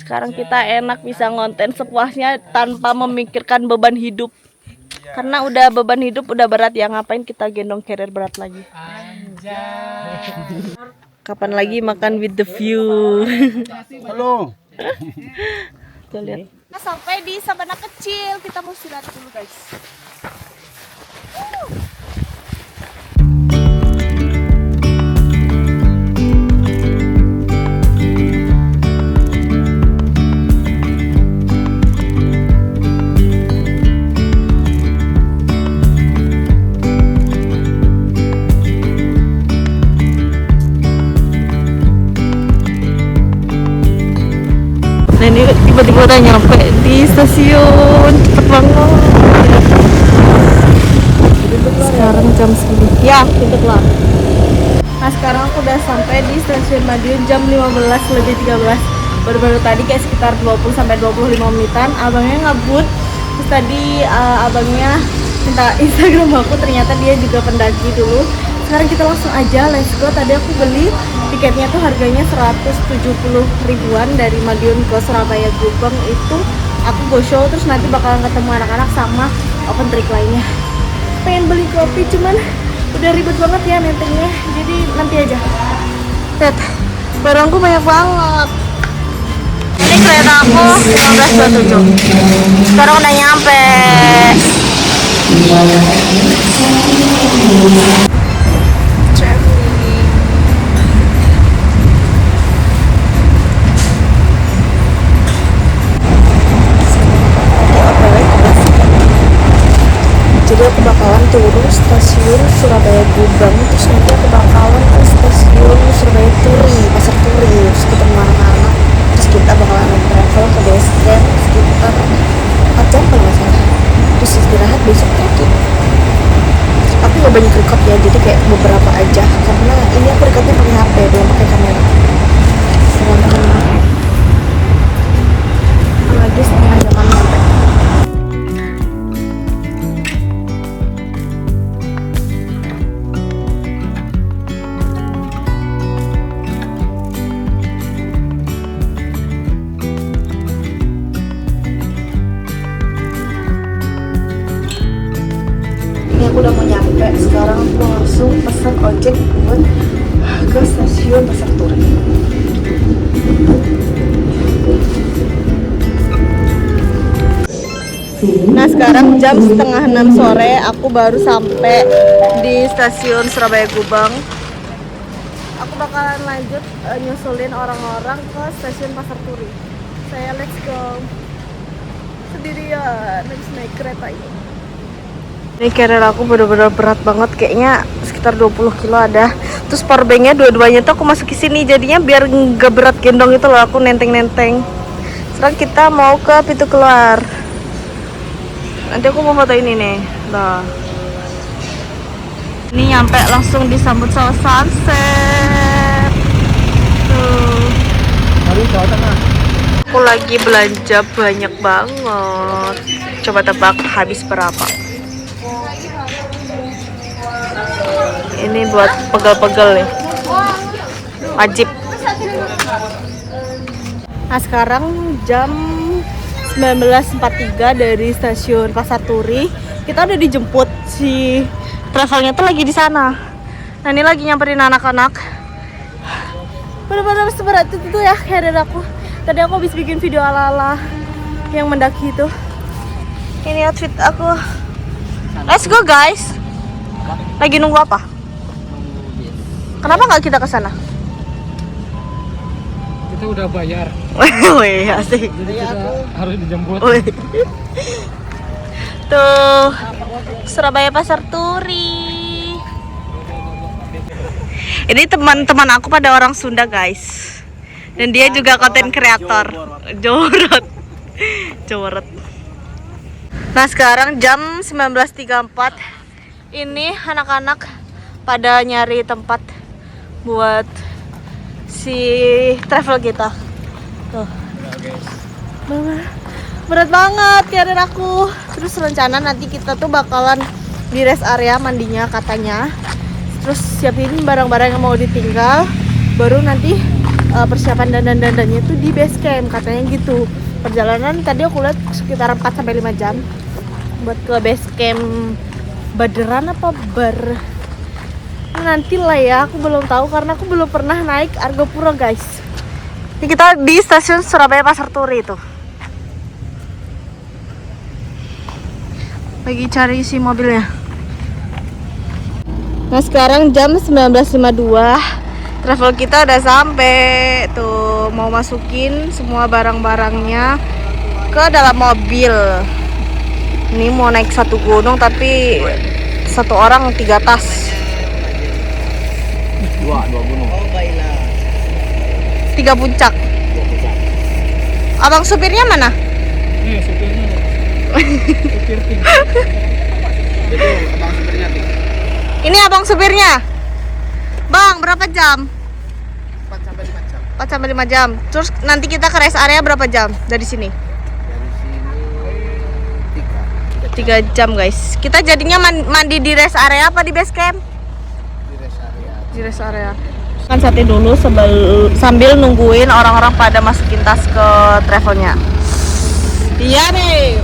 Sekarang kita enak bisa ngonten sepuasnya tanpa memikirkan beban hidup. Karena udah beban hidup udah berat ya, ngapain kita gendong carrier berat lagi. Kapan lagi makan with the view? Halo. Tuh lihat. Nah, sampai di Sabana Kecil, kita mau istirahat dulu guys. Nah ini tiba-tiba udah nyampe di stasiun, cepet banget. Sekarang jam segini. Ya, pintu keluar. Nah sekarang aku udah sampai di stasiun Madiun jam 15:13. Baru-baru tadi kayak sekitar 20-25 menitan. Abangnya ngebut. Terus tadi abangnya minta Instagram aku, ternyata dia juga pendaki dulu. Sekarang kita langsung aja, let's go. Tadi aku beli tiketnya tuh harganya 170 ribuan dari Madiun ke Surabaya Gubeng. Itu aku go show, terus nanti bakalan ketemu anak-anak sama open trip lainnya. Pengen beli kopi cuman udah ribet banget ya nentengnya, jadi nanti aja. Lihat, barangku banyak banget. Ini kereta aku 15.27. Sekarang udah nyampe. Jadi aku bakalan turun stasiun Surabaya Gubeng, terus nanti aku bakalan ke stasiun Surabaya Turi, Pasar Turi, terus ketemu anak-anak, terus kita bakalan travel ke base camp sekitar 4 jam kalau nggak salah, terus istirahat besok pagi. Aku nggak banyak record ya, jadi kayak beberapa aja, karena ini aku recordnya pakai HP, belum pakai kamera. Lagi setengah jam sampai. Aku udah mau nyampe, sekarang aku langsung pesan ojek buat ke stasiun Pasar Turi. Nah sekarang jam setengah 6 sore, aku baru sampai di stasiun Surabaya Gubeng. Aku bakalan lanjut nyusulin orang-orang ke stasiun Pasar Turi. Saya let's go sendirian, habis naik kereta ini. Ini carrier aku bener-bener berat banget, kayaknya sekitar 20 kilo ada. Terus powerbanknya dua-duanya tuh aku masukin sini, jadinya biar nggak berat gendong itu loh, aku nenteng-nenteng. Sekarang kita mau ke pintu keluar. Nanti aku mau foto ini nih, nah. Ini nyampe langsung disambut sama sunset. Tuh. Aku lagi belanja banyak banget. Coba tebak habis berapa? Ini buat pegel-pegel nih, wajib. Nah sekarang jam 19.43 dari stasiun Pasar Turi. Kita udah dijemput, si travelnya tuh lagi di sana. Nah ini lagi nyamperin anak-anak. Bener-bener seberat itu ya carrier aku. Tadi aku habis bikin video ala-ala yang mendaki itu. Ini outfit aku. Let's go guys. Lagi nunggu apa? Kenapa nggak kita ke sana? Kita udah bayar. Wih, asik. Jadi kita harus dijemput. Wih. Tuh, Surabaya Pasar Turi. Ini teman-teman aku pada orang Sunda, guys. Dan dia juga konten kreator. Jorot. Jorot. Nah, sekarang jam 19.34. Ini anak-anak pada nyari tempat buat si travel kita. Tuh. Berat banget carrier aku. Terus rencana nanti kita tuh bakalan di rest area mandinya katanya. Terus siapin barang-barang yang mau ditinggal, baru nanti persiapan dandan-dandannya tuh di base camp katanya gitu. Perjalanan tadi aku lihat sekitar 4 sampai 5 jam buat ke base camp Baderan apa nanti lah ya, aku belum tahu karena aku belum pernah naik Argopuro guys. Ini kita di stasiun Surabaya Pasar Turi itu. Lagi cari isi mobilnya. Nah sekarang jam 19.52. Travel kita udah sampai tuh, mau masukin semua barang-barangnya ke dalam mobil. Ini mau naik satu gunung tapi satu orang 3 tas. Dua gunung. 3 puncak. Abang supirnya mana? Nih supirnya. Supir tim. Itu abang supirnya tim. Ini abang supirnya. Bang, berapa jam? 4 sampai 5 jam. 4 sampai 5 jam. Terus nanti kita ke rest area berapa jam dari sini? Dari sini 3 jam guys. Kita jadinya mandi di rest area apa di base camp? di rest area. Di rest area. Kan sate dulu sambil nungguin orang-orang pada masukin tas ke travelnya. Iya nih.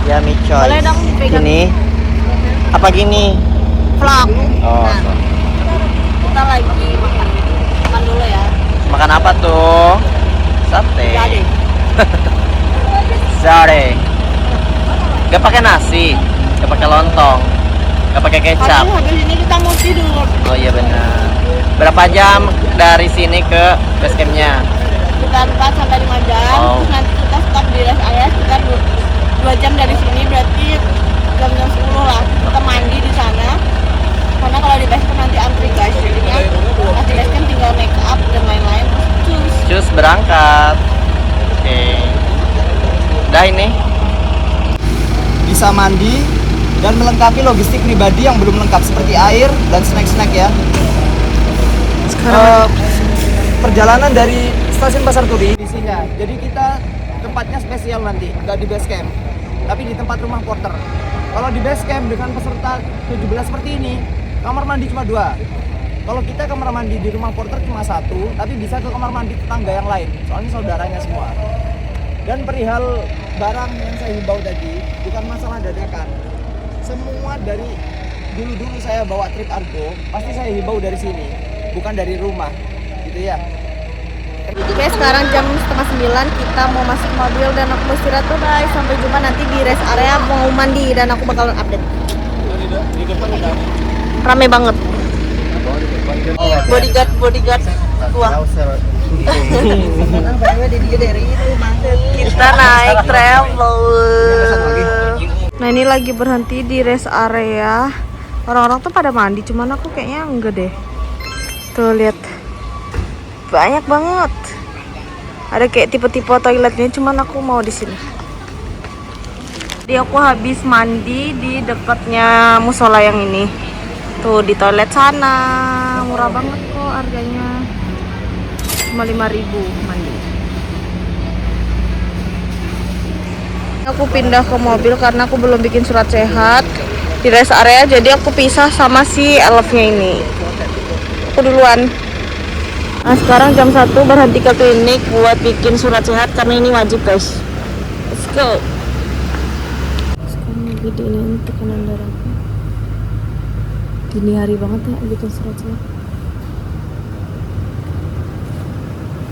Ya mi choice. Boleh dong dipegang. Gini. Apa gini? Vlog. Oh. Nah, kita lagi makan dulu ya. Makan apa tuh? Sate. Jadi. Sate. Gak pakai nasi, gak pakai lontong, gak pakai kecap. Habis ini kita mau tidur. Oh iya benar. Berapa jam dari sini ke base campnya? Sekitar 4 sampai 5 jam. Oh. Terus nanti kita stop di rest area sekitar 2 jam dari sini, berarti jam 10 lah. Kita mandi di sana. Karena kalau di base camp nanti antri guys. Jadinya pas di base camp tinggal make up dan lain-lain. Terus Cus berangkat. Oke. Udah ini. Bisa mandi dan melengkapi logistik pribadi yang belum lengkap seperti air dan snack-snack ya. Perjalanan dari stasiun Pasar Turi isinya. Jadi kita tempatnya spesial nanti, nggak di base camp, tapi di tempat rumah porter. Kalau di base camp dengan peserta 17 seperti ini, kamar mandi cuma 2. Kalau kita kamar mandi di rumah porter cuma 1, tapi bisa ke kamar mandi tetangga yang lain, soalnya saudaranya semua. Dan perihal barang yang saya himbau tadi, bukan masalah dadakan. Semua dari dulu saya bawa trip Argo, pasti saya himbau dari sini, bukan dari rumah, gitu ya. oke, sekarang jam 8:30 kita mau masuk mobil dan aku mau istirahat. Bye, sampai jumpa nanti di rest area mau mandi dan aku bakalan update. Rame banget. Bodyguard gua. Kita naik travel. Nah ini lagi berhenti di rest area. Orang-orang tuh pada mandi, cuman aku kayaknya enggak deh. Tuh lihat, banyak banget. Ada kayak tipe-tipe toiletnya, cuman aku mau di sini. Jadi aku habis mandi di dekatnya musola yang ini. Tuh di toilet sana, murah banget kok harganya. Cuma 5.000 mandi. Aku pindah ke mobil karena aku belum bikin surat sehat di rest area, jadi aku pisah sama si elfnya ini. Aku duluan. Nah sekarang jam 1 berhenti ke klinik buat bikin surat sehat karena ini wajib guys. Let's go. Sekarang lagi diinin tekanan darahnya. Dini hari banget ya bikin surat sehat.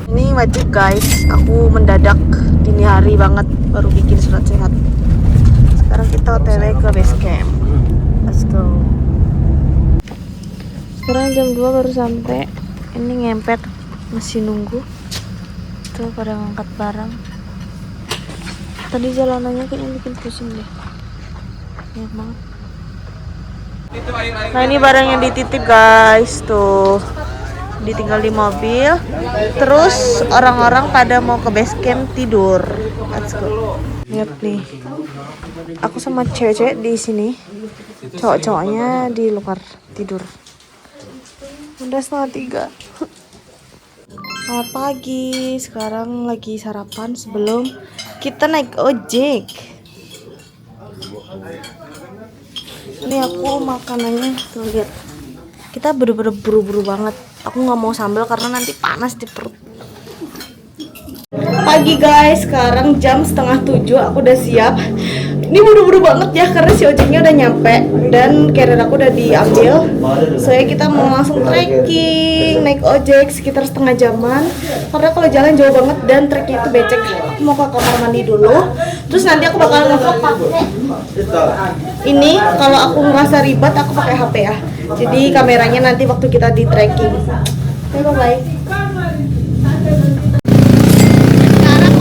Ini wajib guys, aku mendadak dini hari banget baru bikin surat sehat. Sekarang kita OTW ke base camp. Let's go. Sekarang jam 2 baru sampai. Ini ngempet, masih nunggu. Tuh pada ngangkat barang. Tadi jalanannya kayaknya bikin pusing deh. Banyak banget. Nah ini barang yang dititip guys, tuh ditinggal di mobil. Terus orang-orang pada mau ke base camp tidur. Let's go. Lihat nih, aku sama cewek-cewek di sini, cowok-cowoknya di luar tidur. Udah 2:30. Selamat pagi, sekarang lagi sarapan sebelum kita naik ojek. Ini aku makanannya, tuh lihat. Kita bener-bener buru-buru banget Aku nggak mau sambal karena nanti panas di perut. Pagi guys, sekarang jam 6:30, aku udah siap. Ini buru-buru banget ya karena si ojeknya udah nyampe dan carrier aku udah diambil. Soalnya kita mau langsung trekking, naik ojek sekitar setengah jaman. Karena kalau jalan jauh banget dan treknya itu becek. Aku mau ke kamar mandi dulu. Terus nanti aku bakal nge-vlog pakai ini. Kalau aku ngerasa ribet aku pakai HP ya. Jadi kameranya nanti waktu kita di trekking. Bye bye. Sekarang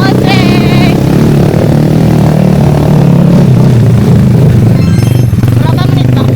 ojek. Berapa menit bang?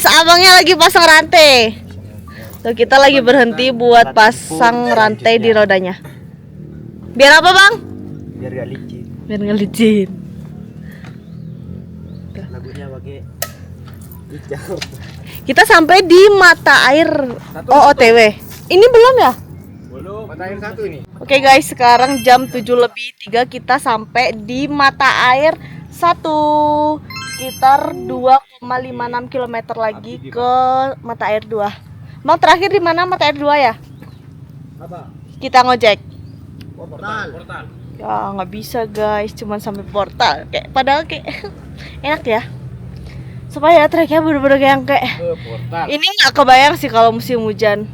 Abangnya lagi pasang rantai. Tuh kita lagi berhenti buat pasang rantai di rodanya. Biar apa bang? Biar gak licin. Biar nggak licin. Lagunya pakai hijau. Kita sampai di mata air OOTW. Ini belum ya? Belum. Mata air satu ini. Oke guys, sekarang jam 7:03 kita sampai di mata air 1. Sekitar 2,56 km lagi ke mata air 2. Bang terakhir di mana mata air 2 ya? Apa? Kita ngojek. Portal. Ya nggak bisa guys, cuman sampai portal. Padahal kayak enak ya. Supaya treknya bener-bener yang kayak Portal. ini nggak kebayang sih kalau musim hujan.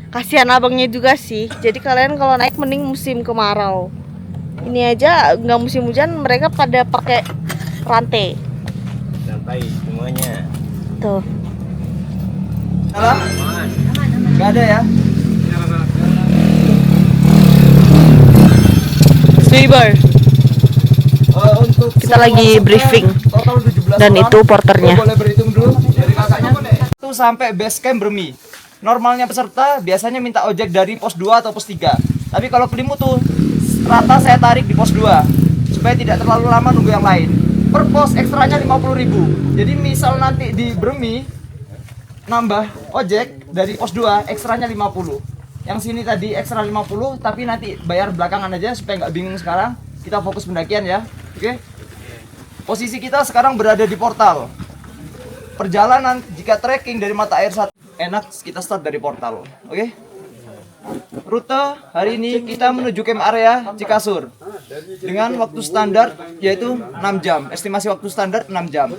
Kasihan abangnya juga sih. Jadi kalian kalau naik mending musim kemarau. Ini aja nggak musim hujan, mereka pada pakai rantai. Santai semuanya. Tuh. Salah? Gak ada ya? River. Untuk Kita lagi briefing. total 17 Dan orang. itu porternya. Boleh berhitung dulu dari kakaknya. Itu sampai base camp Bermi. Normalnya peserta biasanya minta ojek dari pos 2 atau pos 3. Tapi kalau Kelimu tuh rata saya tarik di pos 2 supaya tidak terlalu lama nunggu yang lain. Per pos ekstranya 50.000. Jadi misal nanti di Bermi nambah ojek dari pos 2 ekstranya 50. Yang sini tadi ekstra 50 tapi nanti bayar belakangan aja supaya nggak bingung sekarang. Kita fokus pendakian ya. Oke. Posisi kita sekarang berada di portal. Perjalanan jika trekking dari mata air satu enak kita start dari portal. Oke. Rute hari ini kita menuju camp area Cikasur dengan waktu standar yaitu 6 jam. Estimasi waktu standar 6 jam.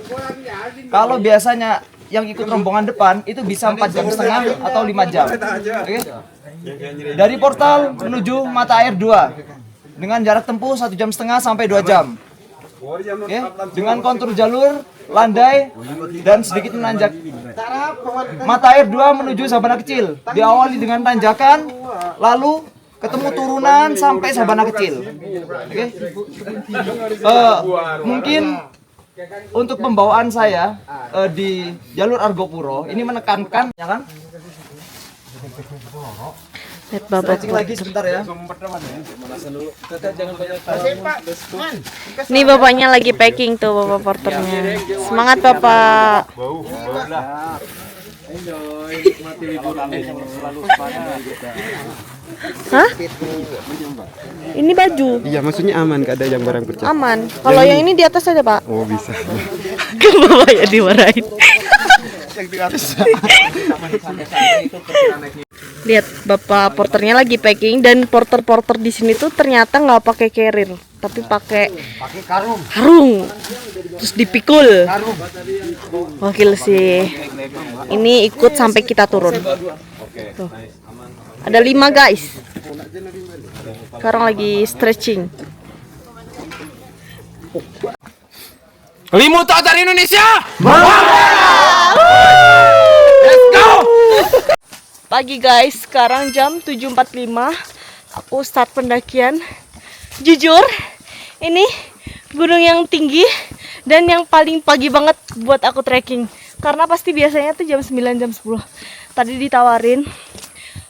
Kalau biasanya yang ikut rombongan depan itu bisa 4,5 jam atau 5 jam. Oke. Dari portal menuju mata air 2 dengan jarak tempuh 1,5 jam sampai 2 jam. Oke. Dengan kontur jalur, landai dan sedikit menanjak. Mata air 2 menuju Sabana Kecil. Diawali dengan tanjakan, lalu ketemu turunan sampai Sabana Kecil. Oke. Mungkin untuk pembawaan saya di jalur Argopuro ini menekankan, ya kan? Lihat bapak. Stretching lagi sebentar ya. Ini bapaknya lagi packing tuh bapak porternya. Semangat bapak. Hah? Ini baju. Iya, maksudnya aman, gak ada yang barang pecah. Aman. Kalau yang ini di atas aja pak. Oh, bisa. Kan bapak ya dimarahin. Lihat bapak porternya lagi packing dan porter-porter di sini tuh ternyata nggak pakai carrier tapi pakai karung terus dipikul. Wakil sih ini ikut sampai kita turun. Tuh. Ada 5 guys. Sekarang lagi stretching. Kelimu Tatar Indonesia. Let's go. Pagi guys, sekarang jam 7.45. Aku start pendakian. Jujur, ini gunung yang tinggi dan yang paling pagi banget buat aku trekking. Karena pasti biasanya tuh jam 9, jam 10. Tadi ditawarin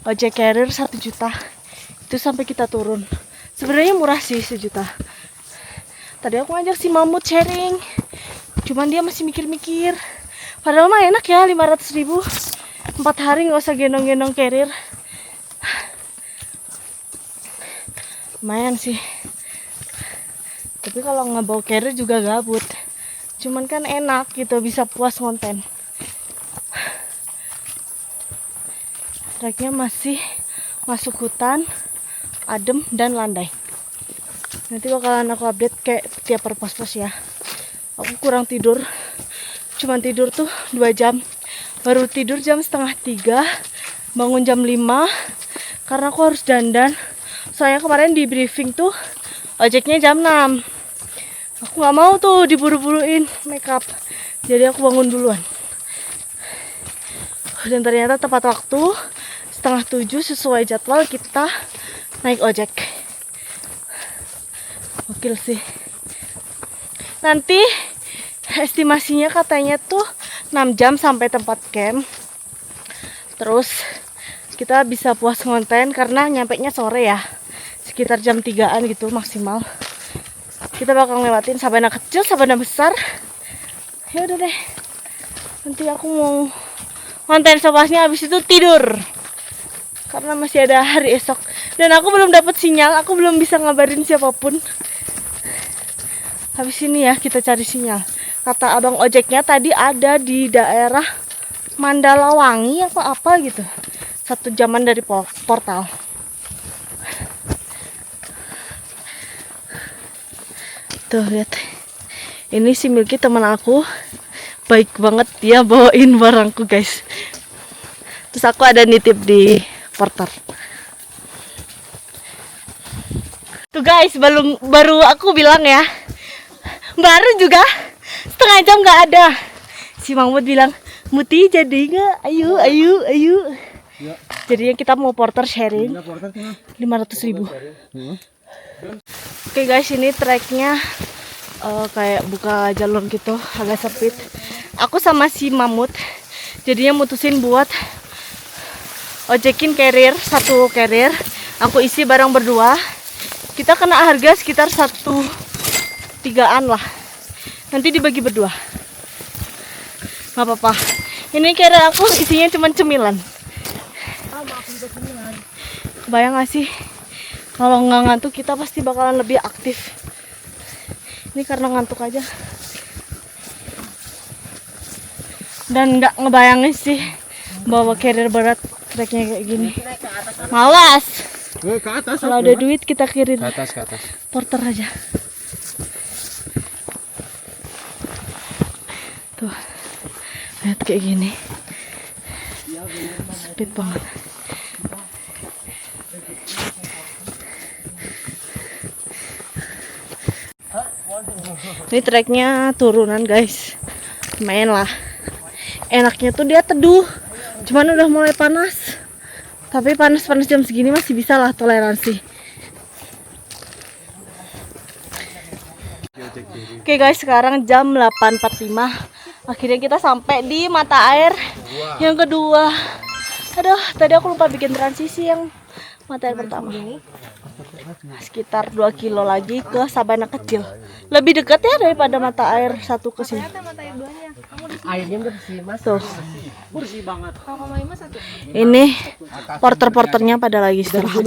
ojek carrier 1 juta. Itu sampai kita turun. Sebenarnya murah sih 1 juta. Tadi aku ngajak si Mamut sharing. Cuman dia masih mikir-mikir. Padahal mah enak ya 500.000. 4 hari nggak usah gendong-gendong carrier. Lumayan sih. Tapi kalau nggak bawa carrier juga gabut. Cuman kan enak gitu, bisa puas konten. Treknya masih masuk hutan, adem dan landai. Nanti bakalan aku update kayak tiap per pos-pos ya. Aku kurang tidur. Cuman tidur tuh 2 jam. Baru tidur jam setengah 3. Bangun jam 5. Karena aku harus dandan. Soalnya kemarin di briefing tuh ojeknya jam 6. Aku gak mau tuh diburu-buruin makeup. Jadi aku bangun duluan. Dan ternyata tepat waktu. Setengah 7 sesuai jadwal kita naik ojek. Gokil sih. Nanti estimasinya katanya tuh 6 jam sampai tempat camp. Terus kita bisa puas konten karena nyampenya sore ya. Sekitar jam 3-an gitu maksimal. Kita bakal ngelewatin Sabana Kecil, Sabana Besar. Ya udah deh. Nanti aku mau konten sopasnya, habis itu tidur. Karena masih ada hari esok. Dan aku belum dapat sinyal, aku belum bisa ngabarin siapapun. Habis ini ya kita cari sinyal. Kata abang ojeknya tadi ada di daerah Mandalawangi apa gitu. 1 jaman dari portal. Tuh lihat. Ini si Milky teman aku. Baik banget dia bawain barangku guys. Terus aku ada nitip di porter. Tuh guys, baru aku bilang ya. Baru juga setengah jam nggak ada. Si Mahmud bilang, Muti jadi nggak? Ayo. Ya. Jadinya kita mau porter sharing 500.000. Oke guys, ini treknya kayak buka jalur gitu, agak sempit. Aku sama si Mamut jadinya mutusin buat ojekin carrier, satu carrier. Aku isi barang berdua. Kita kena harga sekitar 1.3-an lah. Nanti dibagi berdua. Gak apa-apa. Ini carrier aku isinya cuma cemilan. Bayang gak sih? Kalau nggak ngantuk kita pasti bakalan lebih aktif. Ini karena ngantuk aja. Dan nggak ngebayangin sih bawa carrier berat treknya kayak gini. Malas. Ke atas. Kalau ada duit kita kirim Ke atas. porter aja. Tuh, lihat kayak gini. Sempit banget. Ini treknya turunan guys, main lah. Enaknya tuh dia teduh, cuman udah mulai panas. Tapi panas-panas jam segini masih bisa lah toleransi. Oke guys, sekarang jam 8.45. Akhirnya kita sampai di mata air yang kedua. Aduh, tadi aku lupa bikin transisi yang mata air pertama. Sekitar 2 kilo lagi ke Sabana kecil. Lebih dekat ya daripada mata air satu ke sini. Airnya bersih mas. Tuh. Bersih banget. Ini porter-porternya pada lagi istirahat.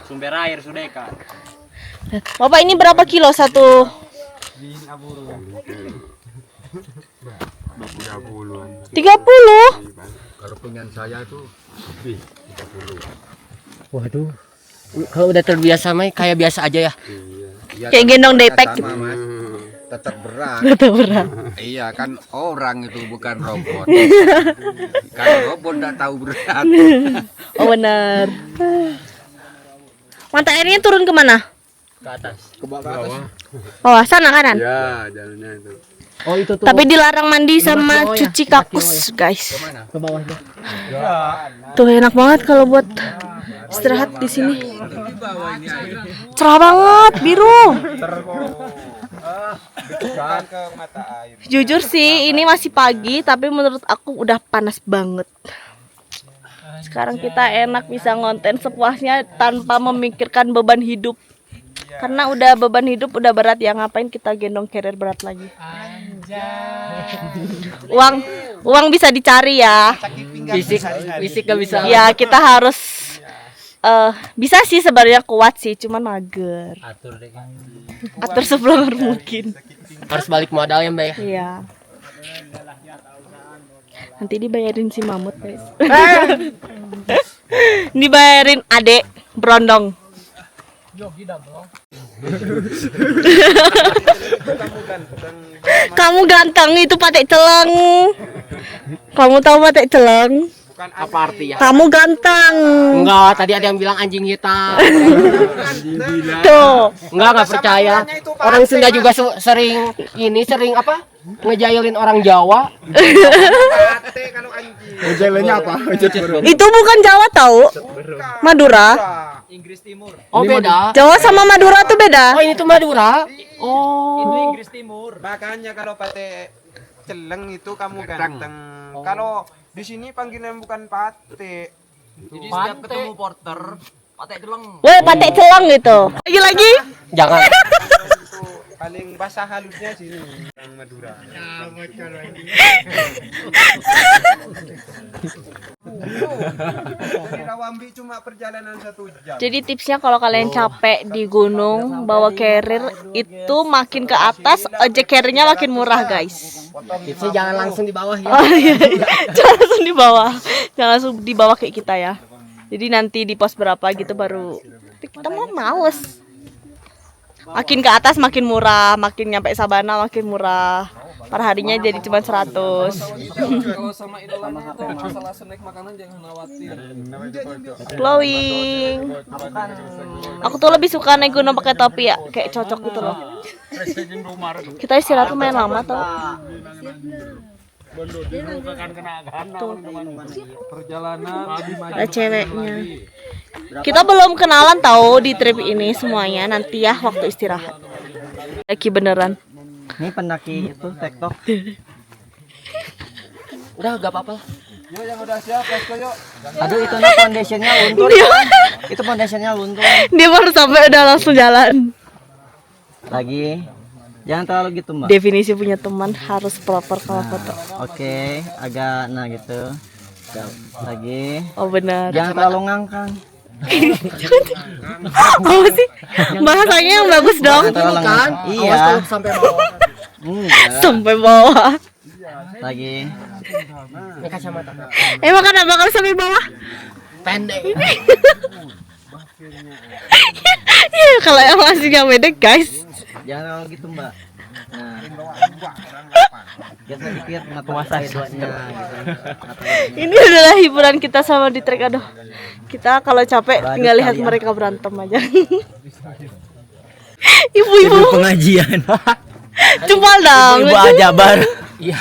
Sumber air sudah kan. Bapak ini berapa kilo satu? 30. Kalau pengen saya tuh Waduh. Kalau udah terbiasa mah kayak biasa aja ya. Kayak gendong daypack. tetap berat. Tetap berat. Iya kan orang itu bukan robot. Kalau robot nggak tahu berat. Oh benar. Mata airnya turun kemana? Ke atas. Ke bawah. Oh sana kanan. Ya, jalannya itu. Oh itu tuh. Tapi dilarang mandi sama cuci kakus guys. Ke bawahnya. Tuh enak banget kalau buat istirahat di sini. Cerah banget, biru. Jujur sih ini masih pagi, tapi menurut aku udah panas banget. Sekarang kita enak bisa ngonten sepuasnya tanpa memikirkan beban hidup. Karena udah beban hidup udah berat ya, ngapain kita gendong carrier berat lagi. Uang bisa dicari ya. Fisik gak bisa. Ya kita harus bisa sih sebenarnya kuat sih, cuman mager. Atur deh. Atur sebelum mungkin. Harus balik modal ya mbak ya. Iya. Nanti dibayarin si Mamut guys. Dibayarin adek Brondong. Kamu ganteng itu patek celeng. Kamu tahu patek celeng? Apa artinya? Kamu ganteng. Enggak, tadi ada yang bilang anjing hitam. Tuh. Enggak percaya. Orang Sunda juga sering apa? Ngejailin orang Jawa. Jalannya apa? Itu bukan Jawa tahu. Madura. Inggris Timur. Oh beda. Jawa sama Madura tuh beda. Oh ini tuh Madura. Oh. Inggris Timur. Makanya kalau pate celeng itu kamu ganteng. Kalau di sini panggilan bukan pate. Jadi setiap ketemu porter, patek celeng. Woi, patek celeng gitu. Lagi-lagi? Jangan. Itu paling bahasa halusnya sini orang Madura. Dari Rawambi cuma perjalanan 1 jam. Jadi tipsnya kalau kalian capek di gunung bawa carrier itu makin ke atas ojek carriernya makin murah guys. Tipsnya jangan langsung di bawah ya. Oh iya, jangan langsung di bawah, jangan langsung di bawah kayak kita ya. Jadi nanti di pos berapa gitu baru. Tapi kita mau males. Makin ke atas makin murah, makin nyampe Sabana makin murah. Perharinya jadi cuma 100. Kalau sama idolanya itu masalah snack makanan jangan khawatir. Glowing. Aku tuh lebih suka naik gunung pakai topi ya, kayak cocok gitu loh. Kita istirahat lumayan lama tau. Perjalanan lebih maju. Ada ceweknya. Kita belum kenalan tahu di trip ini semuanya, nanti ya waktu istirahat. Lagi beneran. Ini pendaki itu TikTok. Udah gak apa-apa lah. Yuk yang udah siap, let's go yuk. Aduh itu foundationnya luntur. Itu foundationnya luntur. Dia baru sampai udah langsung jalan. Lagi. Jangan terlalu gitu mbak. Definisi punya teman harus proper kalau foto. Oke, agak gitu. Lagi. Oh benar. Jangan terlalu ngangkang. Apa sih? Bahasanya yang bagus dong. Jangan terlalu ngangkang. Iya. Sampai bawah. Sampai bawah. Lagi. Emang kenapa kalau sampai bawah? Pendek. Iya kalau yang masih gak beda guys. Jangan terlalu gitu mbak. Nah. Geser dikit mata duanya. Ini adalah hiburan kita sama di trek. Aduh, kita kalau capek tinggal lihat mereka berantem aja. Ibu-ibu Pengajian. cuma dong. Ibu Ajabar. Iya.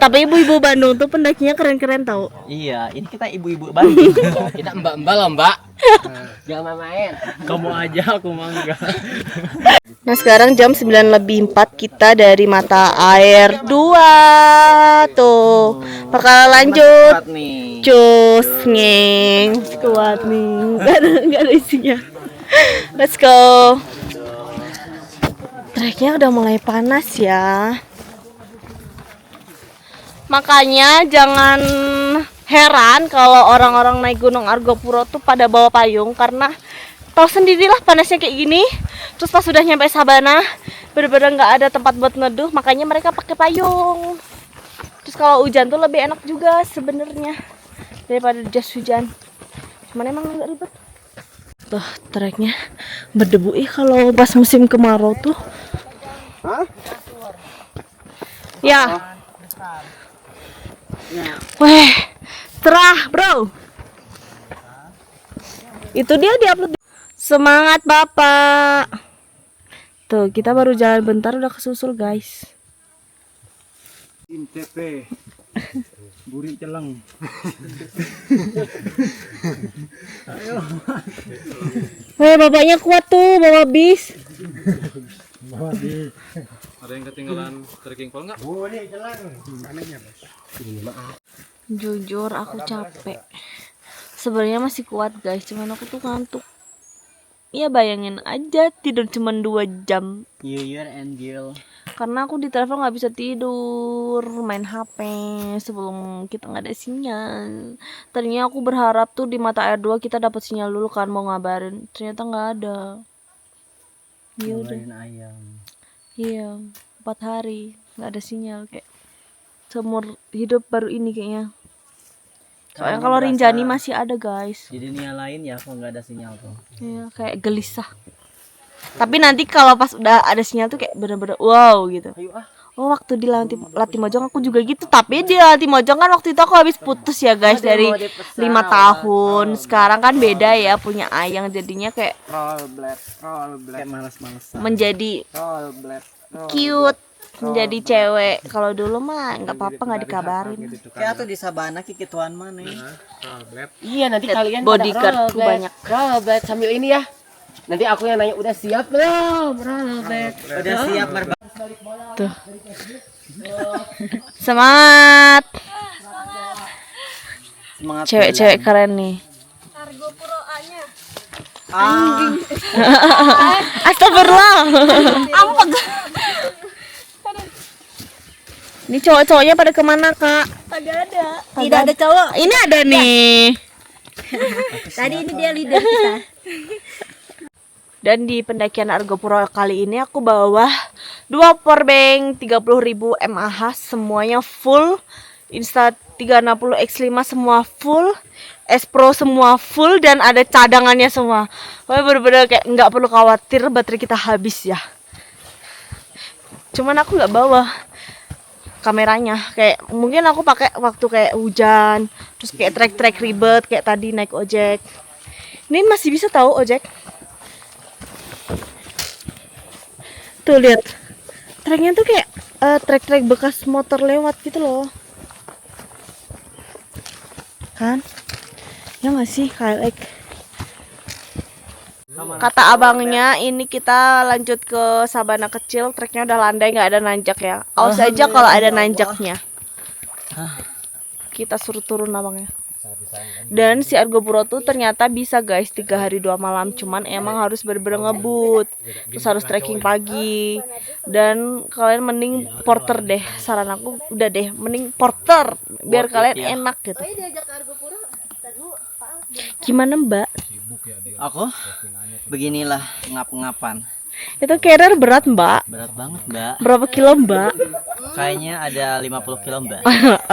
Tapi ibu-ibu Bandung tuh pendakinya keren-keren tau. Iya, ini kita ibu-ibu Bandung. Kita mbak-mbak loh mbak. Jangan main. Kamu aja, aku mah enggak. Nah sekarang jam 9:04 kita dari mata air 2 tuh bakal lanjut. Kuat nih. Cus ngeng kuat nih. Gak ada isinya. Let's go. Treknya udah mulai panas ya. Makanya jangan heran kalau orang-orang naik Gunung Argopuro tuh pada bawa payung, karena tahu sendirilah panasnya kayak gini. Terus pas sudah nyampe Sabana bener-bener nggak ada tempat buat neduh, makanya mereka pakai payung. Terus kalau hujan tuh lebih enak juga sebenarnya daripada jas hujan, cuman emang agak ribet. Tuh treknya berdebu kalau pas musim kemarau tuh. Ya. Weh, cerah bro. Itu dia diupload. Semangat bapak. Tuh kita baru jalan bentar udah kesusul guys. Intepe. Buri celeng. Weh bapaknya kuat tuh bawa bis. Ada yang ketinggalan trekking pole nggak? Jujur aku capek. Sebenarnya masih kuat guys, cuman aku tuh ngantuk. Ya bayangin aja tidur cuma 2 jam. Year and girl. Karena aku di telepon nggak bisa tidur, main HP sebelum kita nggak ada sinyal. Tadinya aku berharap tuh di mata air 2 kita dapat sinyal dulu kan, mau ngabarin. Ternyata nggak ada. Ya udah. Ayam. Iya, 4 hari nggak ada sinyal, kayak seumur hidup baru ini kayaknya. Soalnya kalau Rinjani masih ada guys. Di dunia lain ya kalau nggak ada sinyal tuh. Iya, kayak gelisah. Tapi nanti kalau pas udah ada sinyal tuh kayak bener-bener wow gitu. Oh waktu di Latimojong aku juga gitu. Tapi di Latimojong kan waktu itu aku habis putus ya guys dari 5 tahun. Sekarang kan beda ya, punya ayang jadinya kayak Roll Kayak malas-malas. menjadi cute, menjadi cewek. Kalau dulu mah nggak apa-apa, nggak dikabarin. Kayak tuh di Sabana kikituan mana? Iya nanti kalian Bodyguardku banyak. Rollerblade sambil ini ya. Nanti aku yang nanya udah siap belum rollerblade. Udah siap merba. Tuh. Semangat. Semangat. Cewek-cewek keren nih. Astagfirullah. Ini cowok-cowoknya pada kemana kak? Tidak ada cowok. Ini ada nih. Tadi ini dia leader kita. Dan di pendakian Argopuro kali ini aku bawa 2 powerbank 30.000 mAh, semuanya full. Insta360 X5 semua full. S Pro semua full, dan ada cadangannya semua. Pokoknya bener-bener kayak nggak perlu khawatir baterai kita habis ya. Cuman aku nggak bawa kameranya, kayak mungkin aku pakai waktu kayak hujan, terus kayak trek-trek ribet kayak tadi naik ojek. Ini masih bisa tahu ojek. Tuh lihat, treknya tuh kayak trek-trek bekas motor lewat gitu loh. Kan? Ya nggak sih, kayak kata abangnya ini kita lanjut ke sabana kecil, treknya udah landai, nggak ada nanjak ya. Awas aja kalau ada nanjaknya. Kita suruh turun abangnya. Dan si Argopuro tuh ternyata bisa guys 3 hari 2 malam, cuman emang harus bener-bener ngebut, terus harus trekking pagi. Dan kalian mending porter deh, saran aku udah deh mending porter biar kalian enak gitu. Gimana Mbak? Aku beginilah ngap-ngapan. Itu carrier berat Mbak. Berat banget, Mbak. Berapa kilo Mbak? Kayaknya ada 50 kilo, Mbak.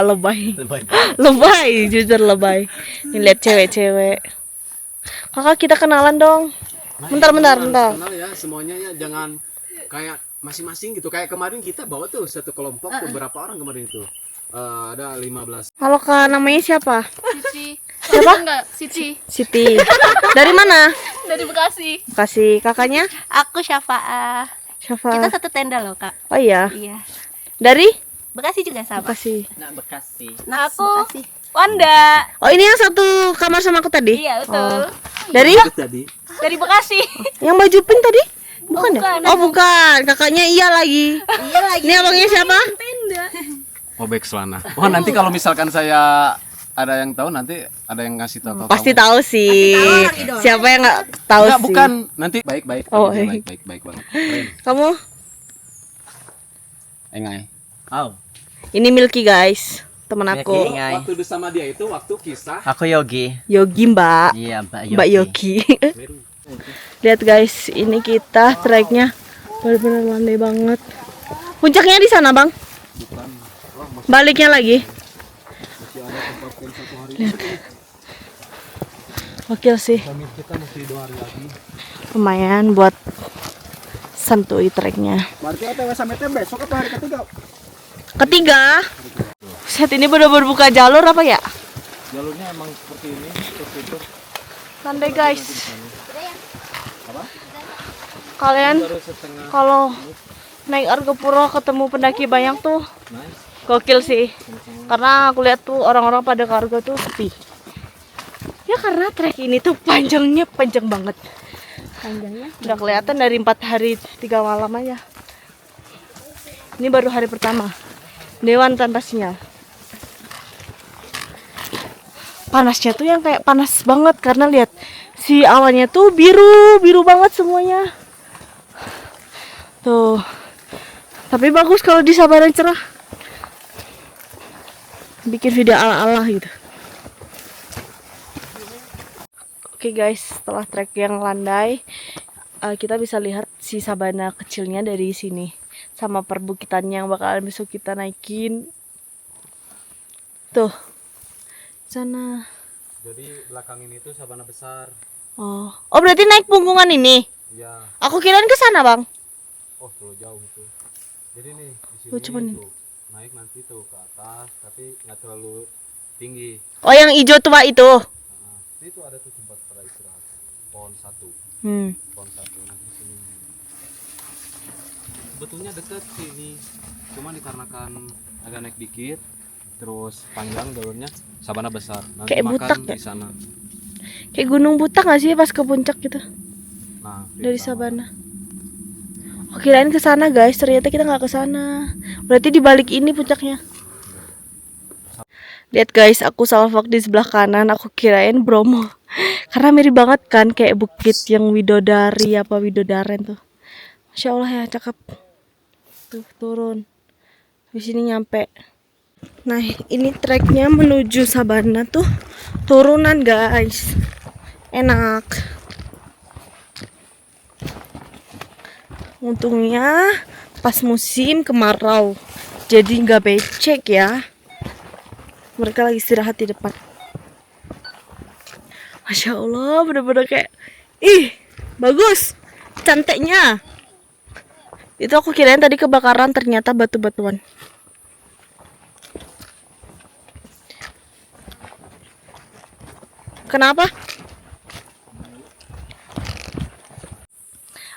Lebay. Lebay, jujur lebay. Nih lihat cewek-cewek. Kakak kita kenalan dong. Bentar. Kenal ya semuanya ya, jangan kayak masing-masing gitu. Kayak kemarin kita bawa tuh satu kelompok beberapa orang kemarin itu. Ada 15. Halo Kak, namanya siapa? Cici. Siapa? Enggak, Cici. Siti. Dari mana? Dari Bekasi. Bekasi. Kakaknya? Aku Syafa'ah. Siapa? Kita satu tenda loh, Kak. Oh iya. Iya. Dari? Bekasi juga sama. Bekasi. Nah, Bekasi. Nah, Aku Bekasi. Wanda. Oh ini yang satu kamar sama aku tadi? Iya, betul. Dari? Tadi Dari Bekasi. Yang baju pink tadi? Bukan ya? bukan. Oh bukan. Kakaknya iya lagi. Iya lagi. Ini abangnya siapa? Obek Selana. Wah nanti kalau misalkan saya ada yang tahu, nanti ada yang ngasih tahu. Pasti tahu sih. Siapa yang nggak tahu Enggak, sih? bukan. Nanti baik-baik. Oh, Baik banget. Keren. Kamu? Engai. Oh, Ini Milky guys, temen aku. Milky. Engai. Waktu bersama dia itu waktu kisah aku Yogi. Yogi Mbak. Iya, Mbak Yogi. Mbak Yogi. Lihat guys, ini kita treknya benar-benar landai banget. Puncaknya di sana bang. Baliknya lagi. Lihat. Wakil sih. Lumayan buat santuy treknya. Berarti OTW sampai besok atau hari ketiga? Ketiga. Saat ini benar-benar buka jalur apa ya? Jalurnya emang seperti ini, seperti itu. Landai guys. Kalian kalau naik Argopuro ketemu pendaki banyak tuh gokil sih. Karena aku lihat tuh orang-orang pada ke Argo tuh sepi. Ya karena trek ini tuh panjangnya panjang banget. Panjangnya udah kelihatan dari 4 hari 3 malam aja. Ini baru hari pertama. Dewan tanpa sinyal. Panasnya tuh yang kayak panas banget karena lihat si awannya tuh biru banget semuanya. Tuh. Tapi bagus kalau di Sabaran cerah. Bikin video ala-ala gitu. Oke guys, setelah trek yang landai, kita bisa lihat si sabana kecilnya dari sini. Sama perbukitan yang bakalan besok kita naikin. Tuh. Sana. Jadi belakang ini tuh sabana besar. Oh berarti naik punggungan ini? Iya. Aku kirain ke sana, Bang. Oh, terlalu jauh itu. Jadi nih di sini Oh, cuman ini. tuh, naik nanti tuh ke atas, tapi nggak terlalu tinggi. Oh, yang hijau tua itu. Nah, itu ada tuh tempat pada istirahat. Pohon 1. Pohon 1 nanti sini. Sebetulnya dekat sini. Cuma dikarenakan agak naik dikit, terus panjang jalurnya sabana besar. Nanti Kayak makan butak ya? di sana. Kayak gunung butak gak sih pas ke puncak gitu? Nah, Dari sabana. Oh, kirain ke sana, guys. Ternyata kita nggak ke sana. Berarti di balik ini puncaknya. Lihat guys, aku salah vlog di sebelah kanan. Aku kirain Bromo. Karena mirip banget kan kayak bukit yang Widodari apa Widodaren tuh. Masya Allah ya, cakep. Tuh, turun. Habis ini nyampe. Nah, ini treknya menuju Sabana tuh turunan guys. Enak. Untungnya pas musim kemarau, jadi nggak becek ya. Mereka lagi istirahat di depan. Masya Allah, bener-bener kayak, ih, bagus, cantiknya. Itu aku kirain tadi kebakaran, ternyata batu-batuan. Kenapa?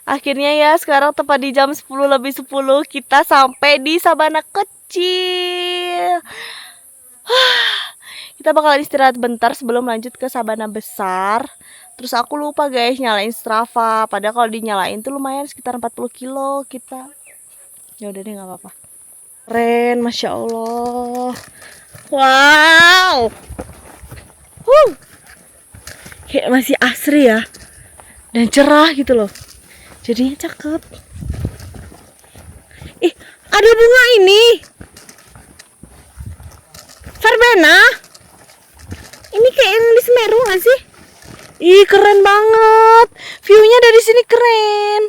Akhirnya ya sekarang tepat di jam 10:10 kita sampai di Sabana kecil. Kita bakal istirahat bentar sebelum lanjut ke Sabana besar. Terus aku lupa guys nyalain Strava. Padahal kalau dinyalain tuh lumayan sekitar 40 kilo kita. Ya udah deh nggak apa-apa. Keren, masya Allah. Wow. Kayak masih asri ya. Dan cerah gitu loh. Jadinya cakep. Ih, ada bunga ini. Verbena. Ini kayak yang di Semeru gak sih? Ih, keren banget. View-nya dari sini keren.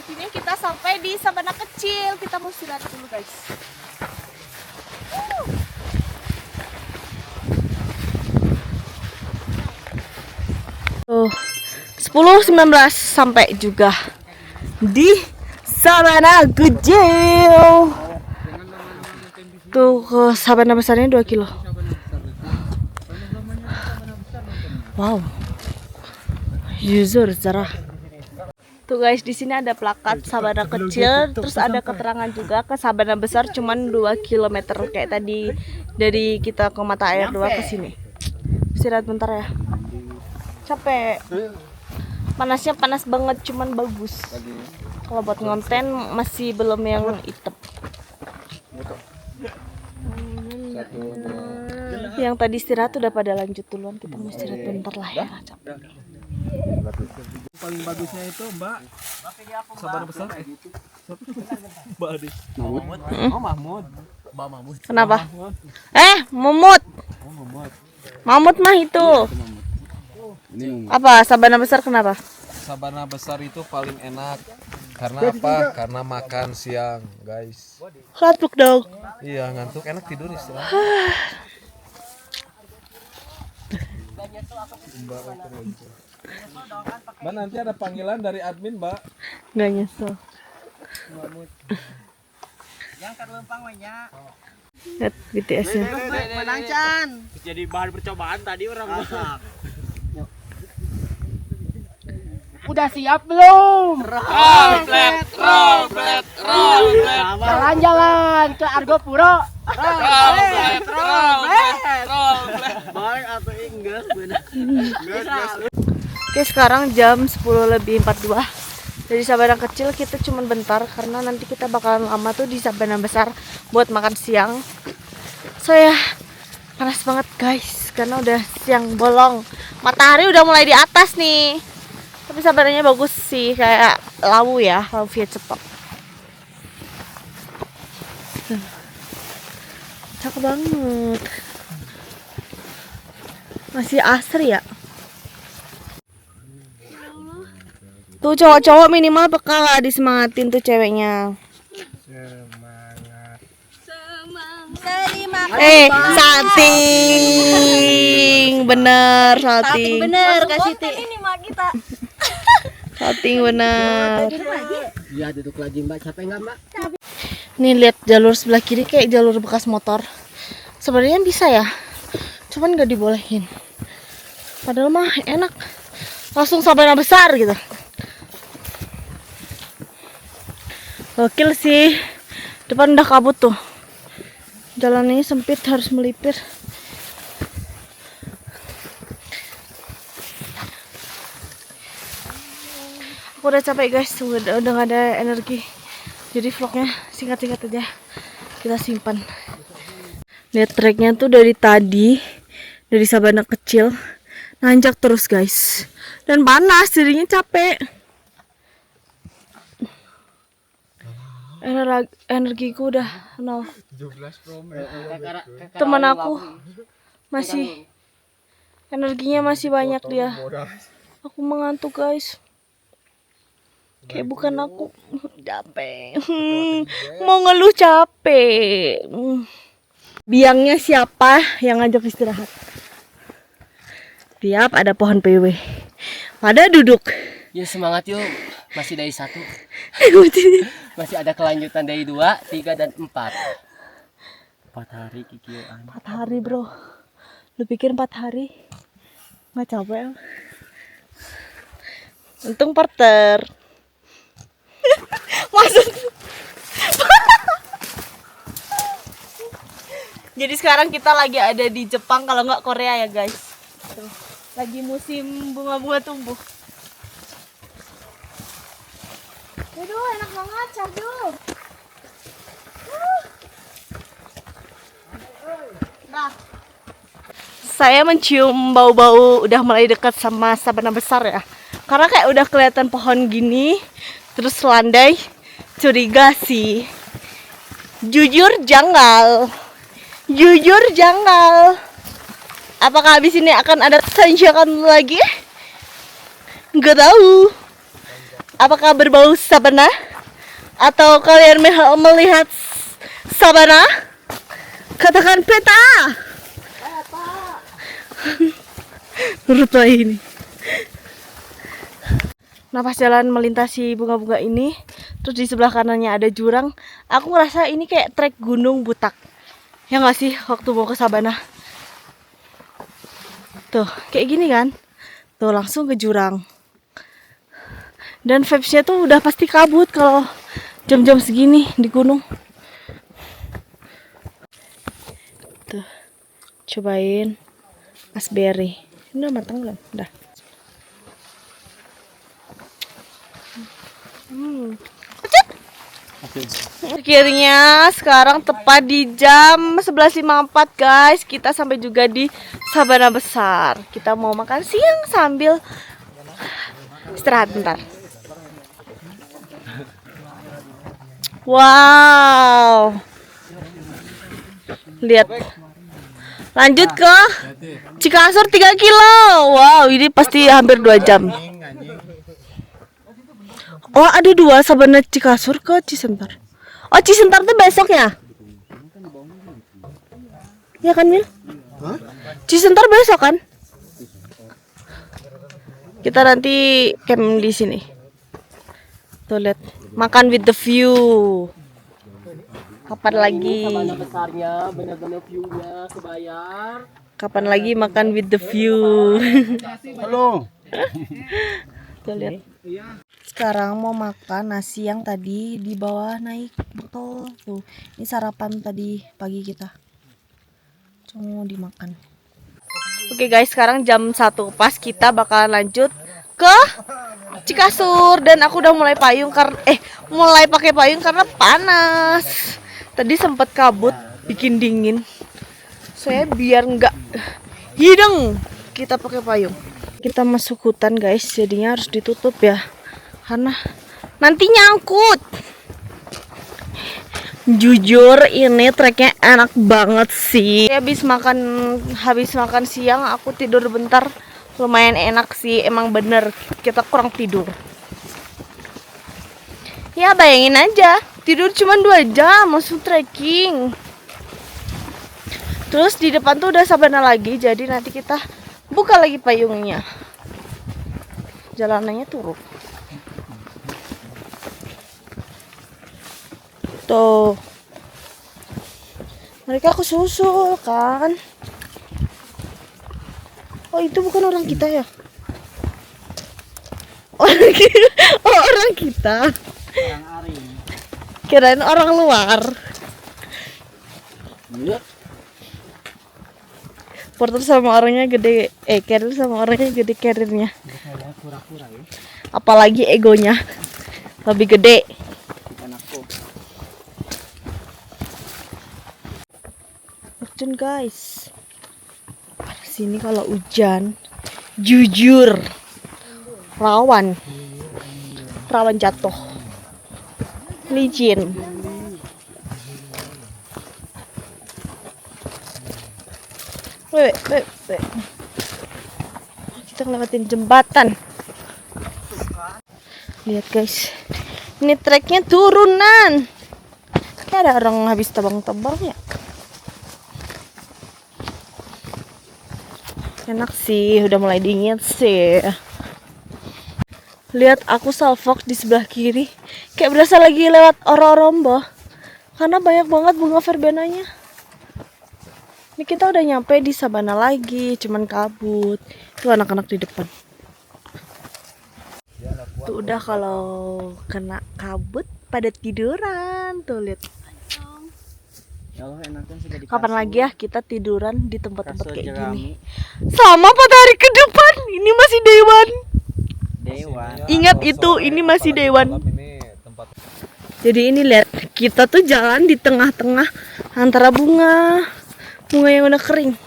Akhirnya kita sampai di Sabana kecil. Kita mau istirahat dulu, guys. Tuh, 10:19 sampai juga di Sabana kecil. Tuh ke Sabana besarnya 2 kilo. Wow. Jujur cerah. Tuh guys, di sini ada plakat Sabana kecil, terus ada keterangan juga ke Sabana besar cuman 2 km kayak tadi dari kita ke mata air 2 ke sini. Istirahat bentar ya. Capek. Panasnya panas banget cuman bagus. Kalau buat konten masih belum yang hitam. Yang tadi istirahat udah pada lanjut duluan, kita mau istirahat bentar lah ya. Capek. Paling bagusnya itu Mbak Sabana besar. Mbak Adi. Mahmud. Oh Mahmud. Mbak Mahmud. Kenapa? Mumut. Mamut mah itu. Apa? Sabana besar kenapa? Sabana besar itu paling enak. Karena apa? Karena makan siang, guys. Ngantuk dong. Iya, ngantuk, enak tidur istirahat. Mbak, nanti ada panggilan dari admin, Mbak. Nggak nyesel. Lihat BTS-nya. Jadi bahan percobaan tadi orang masak. Udah siap belum? Romplet. Jalan-jalan ke Argo Puro. Romplet. Baik atau enggak benar. Oke, sekarang jam 10:42. Dari Sabana kecil kita cuman bentar karena nanti kita bakalan lama tuh di Sabana besar buat makan siang. So ya, panas banget guys karena udah siang bolong. Matahari udah mulai di atas nih. Tapi sabarnya bagus sih, kayak lawu ya, lawu via cepat. Cakep banget. Masih asri ya. Tuh cowok-cowok minimal bekal lah disemangatin tuh ceweknya. Salting. Bener, salting. Bener kasih Ini mah kita. Salting bener. Iya, duduk lagi Mbak. Capek enggak Mbak? Nih lihat jalur sebelah kiri kayak jalur bekas motor. Sebenarnya bisa ya, cuman nggak dibolehin. Padahal mah enak, langsung Sabana besar gitu. Gokil sih, depan udah kabut tuh. Jalannya sempit harus melipir. Aku udah capek guys, udah gak ada energi. Jadi vlognya singkat-singkat aja, kita simpan. Lihat treknya tuh dari tadi, dari Sabana kecil nanjak terus guys. Dan panas, jadinya capek. Energiku udah nol. Teman aku masih energinya masih banyak dia. Aku mengantuk guys. Kayak bukan aku capek. Mau ngeluh capek. Biangnya siapa yang ngajak istirahat? Tiap ada pohon PW. Pada duduk. Ya semangat yuk. Masih dari 1. Masih ada kelanjutan dari 2, 3 dan 4. 4 hari kikioan. 4 hari bro. Lu pikir 4 hari? Nggak capek. Untung partner. Maksud. Jadi sekarang kita lagi ada di Jepang, kalau nggak Korea ya guys. Tuh, lagi musim bunga-bunga tumbuh. Aduh, enak banget, Cadu. Nah, saya mencium bau-bau udah mulai dekat sama sabana besar ya. Karena kayak udah kelihatan pohon gini, terus landai, curiga sih. Jujur janggal. Jujur janggal. Apakah habis ini akan ada tanjakan lagi? Nggak tahu. Apakah berbau sabana? Atau kalian melihat sabana? Katakan peta. Rute ini. Nah, pas jalan melintasi bunga-bunga ini, terus di sebelah kanannya ada jurang. Aku ngerasa ini kayak trek gunung Butak. Ya nggak sih, waktu mau ke Sabana. Tuh, kayak gini kan. Tuh, langsung ke jurang. Dan vibes-nya tuh udah pasti kabut kalau jam-jam segini di gunung. Tuh, cobain raspberry. Ini udah matang belum? Udah. Akhirnya sekarang tepat di jam 11.54 guys, kita sampai juga di Sabana Besar. Kita mau makan siang sambil istirahat bentar. Wow, lihat, lanjut ke Cikasur 3 kilo. Wow, ini pasti hampir 2 jam. Oh, ada 2 Sabana Cikasur ke Cisentar. Oh, Cisentar tuh besok ya? Ya kan, Mil? Cisentar besok kan? Kita nanti camp di sini. Tuh lihat, makan with the view. Kapan lagi? Sabana besarnya, benar-benar view-nya kebayar. Kapan lagi makan with the view? Halo. Tuh lihat. Sekarang mau makan nasi yang tadi di bawah naik botol tuh. Ini sarapan tadi pagi kita. Cuma mau dimakan. Oke guys, sekarang jam 1 pas, kita bakalan lanjut ke Cikasur dan aku udah mulai payung karena mulai pakai payung karena panas. Tadi sempat kabut, bikin dingin. Saya biar nggak hidung, kita pakai payung. Kita masuk hutan guys, jadinya harus ditutup ya. Karena nanti nyangkut. Jujur ini treknya enak banget sih. Habis makan siang aku tidur bentar, lumayan enak sih. Emang bener kita kurang tidur. Ya bayangin aja, tidur cuma 2 jam masuk trekking. Terus di depan tuh udah sabana lagi, jadi nanti kita buka lagi payungnya. Jalanannya turun. Tuh, mereka kesusul kan. Oh, itu bukan orang kita ya? Orang kita. Kirain orang luar. Porter sama orangnya gede, carrier sama orangnya gede carriernya. Apalagi egonya lebih gede. Hujan guys. Sini kalau hujan, jujur rawan jatuh, licin. Weh. Kita ngelewatin jembatan. Lihat guys, ini treknya turunan. Kayak ada orang habis tebang-tebang ya. Enak sih, udah mulai dingin sih. Lihat aku salfok di sebelah kiri, kayak berasa lagi lewat Ororombo. Karena banyak banget bunga verbenanya. Ini kita udah nyampe di Sabana lagi, cuman kabut. Tuh anak-anak di depan. Tuh udah kalau kena kabut pada tiduran. Tuh lihat. Kapan lagi ya kita tiduran di tempat-tempat kayak gini? Selama 4 hari ke depan. Ini masih Dewan. Ingat itu, ini masih Dewan. Jadi ini lihat, kita tuh jalan di tengah-tengah antara bunga yang udah kering.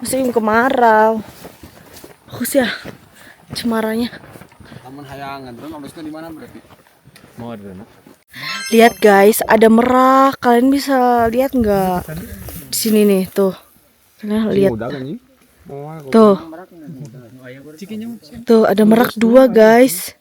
Musim kemarau. Bagus ya cemaranya. Taman hayangan, terus harusnya di mana berarti? Mau ada. Lihat guys, ada merak. Kalian bisa lihat nggak? Di sini nih, tuh. Kalian lihat. Tuh. Tuh ada merak 2 guys.